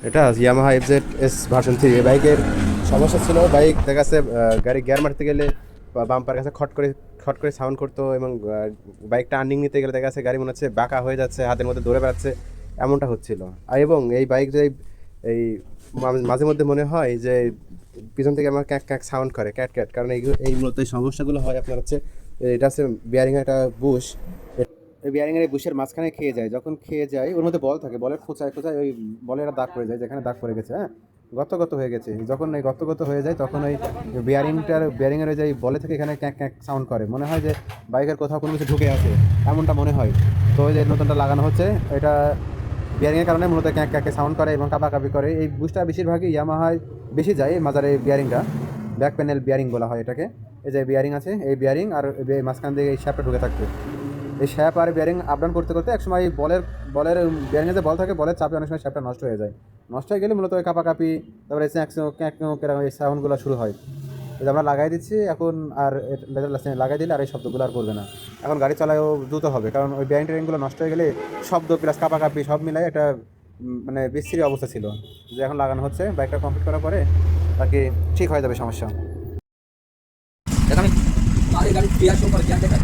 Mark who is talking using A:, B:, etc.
A: এটা Yamaha FZ S version 3। এই বাইকের সমস্যা ছিল, বাইক দেখা যাচ্ছে গাড়ি গিয়ার মারতে গেলে বাম্পার কাছে খট করে সাউন্ড করতো, এবং বাইক টার্নিং নিতে গেলে দেখা যাচ্ছে গাড়ি মনে হচ্ছে বাঁকা হয়ে যাচ্ছে, হাতের মধ্যে দৌড়ে বেড়াচ্ছে, এমনটা হচ্ছিল। আর এবং এই বাইক যে এই মাঝে মধ্যে মনে হয় যে পিছন থেকে আমার ক্যাক ক্যাক সাউন্ড করে, ক্যাট ক্যাট, কারণ এই মূলত এই সমস্যাগুলো হয় আপনার হচ্ছে এটা হচ্ছে বিয়ারিং একটা বুশ। ওই বিয়ারিং এর এই বুশের মাঝখানে খেয়ে যায়, যখন খেয়ে যায় ওর মধ্যে বল থাকে, বলের খোঁচায় খোঁচায় ওই বলের একটা দাগ পড়ে যায়, যেখানে দাগ পড়ে গেছে, হ্যাঁ, গত হয়ে গেছে। যখন এই গত হয়ে যায় তখন ওই বিয়ারিংয়ের ওই যে বলে থেকে এখানে ক্যাক ক্যাক সাউন্ড করে, মনে হয় যে বাইকের কোথাও কোনো কিছু ঢুকে আছে, এমনটা মনে হয়। তো ওই যে নতুনটা লাগানো হচ্ছে, এটা বিয়ারিংয়ের কারণে মূলত ক্যাক ক্যাকে সাউন্ড করে এবং কাঁপাকাঁপি করে। এই বুশটা বেশিরভাগই ইয়ামাহায় বেশি যায়, মাজারে এই বিয়ারিংটা ব্যাক প্যানেল বিয়ারিং বলা হয় এটাকে। এই যে বিয়ারিং আছে, এই বিয়ারিং আর মাঝখান দিয়ে এই শ্যাপটা ঢুকে থাকবে। এই শ্যাপ আর বিয়ারিং আপ ডাউন করতে করতে একসময় বলের বিয়ারিংয়ে যে বল থাকে, বলের চাপে অনেক সময় শ্যাপটা নষ্ট হয়ে যায়। নষ্ট হয়ে গেলে মূলত ওই কাঁপাকাঁপি, তারপরে ক্যাঁক এই সাউন্ডগুলো শুরু হয়। এটা আমরা লাগাই দিচ্ছি এখন, আর লাগাই দিলে আর এই শব্দগুলো আর করবে না। এখন গাড়ি চালায়ও দ্রুত হবে, কারণ ওই বিয়ারিং টেয়ারিংগুলো নষ্ট হয়ে গেলে শব্দ প্লাস কাঁপাকাঁপি সব মিলাই একটা মানে বিশ্রী অবস্থা ছিল। যে এখন লাগানো হচ্ছে, বাইকটা কমপ্লিট করার পরে আর কি ঠিক হয়ে যাবে সমস্যা।
B: দেখো আমি গাড়ি ক্লিয়ার শো করে দেখাই